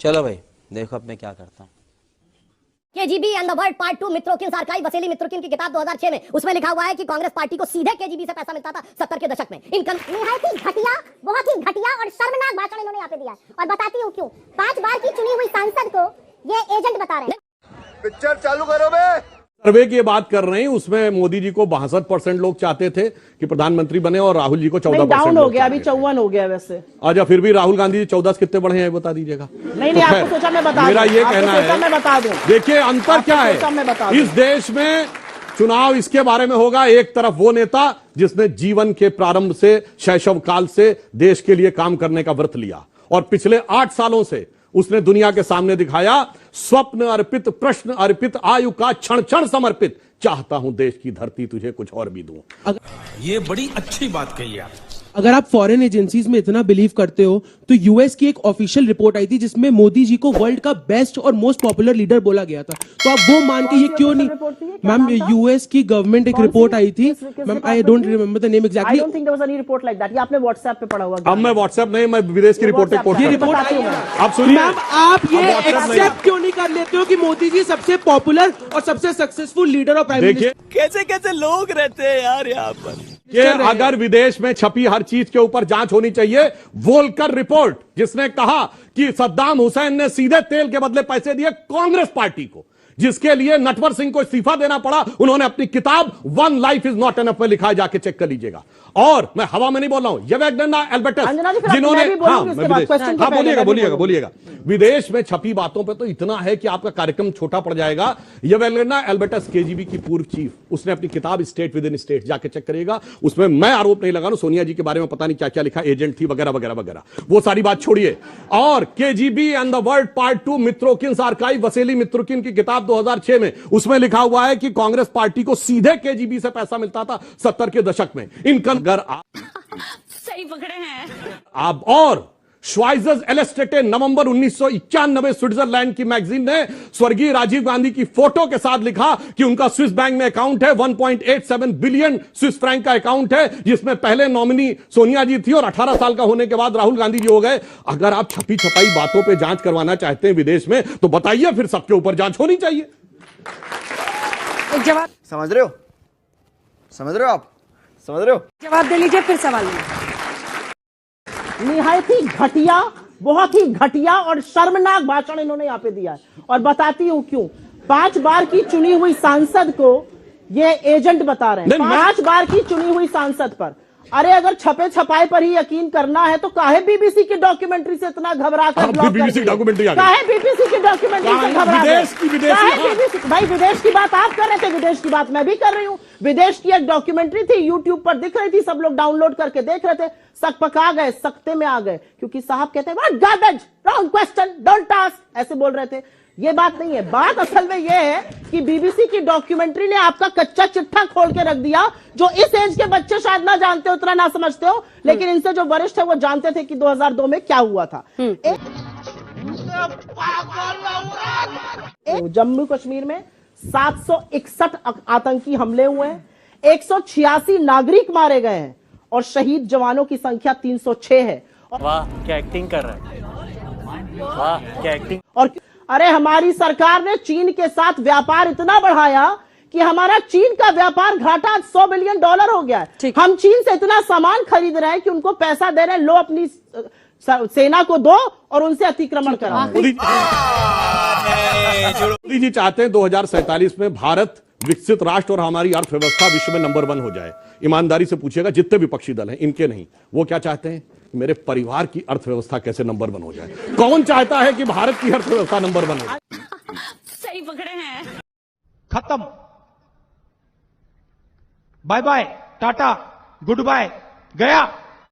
चलो भाई देखो अब मैं क्या करता हूँ। KGB and the world part 2 Mitrokhin archive Vasili Mitrokhin की किताब 2006 में उसमें लिखा हुआ है कि कांग्रेस पार्टी को सीधे केजीबी से पैसा मिलता था 70 के दशक में। निहायत ही घटिया, बहुत ही घटिया और शर्मनाक भाषण इन्होंने यहाँ पे दिया है और बताती हूँ क्यों। 5 बार की चुनी हुई सांसद को ये एजेंट बता रहे हैं। पिक्चर चालू करो बे। सर्वे की बात कर रहे हैं, उसमें मोदी जी को 62% लोग चाहते थे कि प्रधानमंत्री बने और राहुल जी को 14% डाउन हो गया, अभी 54 हो गया वैसे। अच्छा, फिर भी राहुल गांधी जी 14 कितने बढ़े हैं बता दीजिएगा। नहीं आपको सोचा मैं बता दूं। मेरा ये कहना है, मैं बता दूं। देखिए अंतर क्या है इस देश में। चुनाव इसके बारे में होगा, एक तरफ वो नेता जिसने जीवन के प्रारंभ से शैशव काल से देश के लिए काम करने का व्रत लिया और पिछले 8 सालों से उसने दुनिया के सामने दिखाया स्वप्न अर्पित, प्रश्न अर्पित, आयु का क्षण क्षण समर्पित, चाहता हूं देश की धरती तुझे कुछ और भी दूं। ये बड़ी अच्छी बात कही आप। अगर आप फॉरेन एजेंसीज में इतना बिलीव करते हो तो यूएस की एक ऑफिशियल रिपोर्ट आई थी जिसमें मोदी जी को वर्ल्ड का बेस्ट और मोस्ट पॉपुलर लीडर बोला गया था, तो आप वो मान के ये क्यों नहीं। मैम यूएस की गवर्नमेंट एक रिपोर्ट आई थी, ma'am I don't remember the name exactly. I don't think there was any report like that. ये आपने व्हाट्सएप पे पढ़ा होगा। अब मैं व्हाट्सएप नहीं, मैं विदेश की रिपोर्ट आप सुनिए। मैम आप ये एक्सेप्ट क्यों नहीं कर लेते हो कि मोदी जी सबसे पॉपुलर और सबसे सक्सेसफुल लीडर और प्राइम मिनिस्टर। कैसे कैसे लोग रहते हैं यार यहाँ पर। कि अगर विदेश में छपी हर चीज के ऊपर जांच होनी चाहिए। वोल्कर रिपोर्ट जिसने कहा कि सद्दाम हुसैन ने सीधे तेल के बदले पैसे दिए कांग्रेस पार्टी को, जिसके लिए नटवर सिंह को इस्तीफा देना पड़ा, उन्होंने अपनी किताब one life is not enough में लिखा है, जाके चेक कर लीजिएगा। और मैं हवा में नहीं बोल रहा हूं, येवेगेना एल्बर्टस जिन्होंने बोलिएगा विदेश में छपी बातों पे तो इतना है कि आपका कार्यक्रम छोटा पड़ जाएगा। येवेगेना एल्बर्टस केजीबी की पूर्व चीफ, उसने अपनी किताब स्टेट विद इन स्टेट जाके चेक करिएगा। उसमें मैं आरोप नहीं लगा रहा हूं, सोनिया जी के बारे में पता नहीं क्या क्या लिखा, एजेंट थी वगैरह वगैरह वगैरह, वो सारी बात छोड़िए। और KGB and the world part 2 Mitrokhin archive Vasili Mitrokhin की किताब 2006 में उसमें लिखा हुआ है कि कांग्रेस पार्टी को सीधे केजीबी से पैसा मिलता था 70 के दशक में। इनकम अगर सही पकड़े हैं आप। और श्वाइजर्स एलेस्टेटे नवंबर 1991 स्विट्जरलैंड की मैगजीन ने स्वर्गीय राजीव गांधी की फोटो के साथ लिखा कि उनका स्विस बैंक में अकाउंट है, 1.87 बिलियन स्विस फ्रैंक का अकाउंट है, जिसमें पहले नॉमिनी सोनिया जी थी और 18 साल का होने के बाद राहुल गांधी जी हो गए। अगर आप छपी छपाई बातों पे जांच करवाना चाहते हैं विदेश में तो बताइए, फिर सबके ऊपर जांच होनी चाहिए। जवाब समझ रहे हो? समझ रहे हो आप? समझ रहे हो? जवाब दे लीजिए, फिर सवाल लीजिए। निहायत ही घटिया, बहुत ही घटिया और शर्मनाक भाषण इन्होंने यहाँ पे दिया है और बताती हूँ क्यों। 5 बार की चुनी हुई सांसद को ये एजेंट बता रहे हैं। 5 बार की चुनी हुई सांसद पर। अरे अगर छपे छपाए पर ही यकीन करना है तो काहे बीबीसी की डॉक्यूमेंट्री से इतना घबरा कर बीबीसी की डॉक्यूमेंट्री काहे बीबीसी की डॉक्यूमेंट्री से घबरा भाई विदेश की बात आप कर रहे थे, विदेश की बात मैं भी कर रही हूँ। विदेश की एक डॉक्यूमेंट्री थी, यूट्यूब पर दिख रही थी, सब लोग डाउनलोड करके देख रहे थे। सक पका गए, सकते में आ गए, क्योंकि साहब कहते हैं what garbage, wrong question, don't ask, ऐसे बोल रहे थे। ये बात नहीं है। बात असल में ये है कि बीबीसी की डॉक्यूमेंट्री ने आपका कच्चा चिट्ठा खोल के रख दिया, जो इस एज के बच्चे शायद ना जानते हो, उतना ना समझते हो, लेकिन इनसे जो वरिष्ठ है वो जानते थे कि 2002 में क्या हुआ था। जम्मू कश्मीर में 761 आतंकी हमले हुए हैं, 186 नागरिक मारे गए हैं और शहीद जवानों की संख्या 306 है। वाह क्या एक्टिंग कर रहा है, वाह क्या एक्टिंग। और अरे हमारी सरकार ने चीन के साथ व्यापार इतना बढ़ाया कि हमारा चीन का व्यापार घाटा $100 बिलियन हो गया है। हम चीन से इतना सामान खरीद रहे हैं कि उनको पैसा दे रहे हैं, लो अपनी सेना को दो और उनसे अतिक्रमण कराओ। मोदी जी चाहते हैं 2047 में भारत विकसित राष्ट्र और हमारी अर्थव्यवस्था विश्व में नंबर 1 हो जाए। ईमानदारी से पूछिएगा जितने विपक्षी दल हैं, इनके नहीं, वो क्या चाहते हैं? मेरे परिवार की अर्थव्यवस्था कैसे नंबर 1 हो जाए। कौन चाहता है कि भारत की अर्थव्यवस्था नंबर 1 हो? सही पकड़े हैं। खत्म, bye bye, tata, goodbye, गया।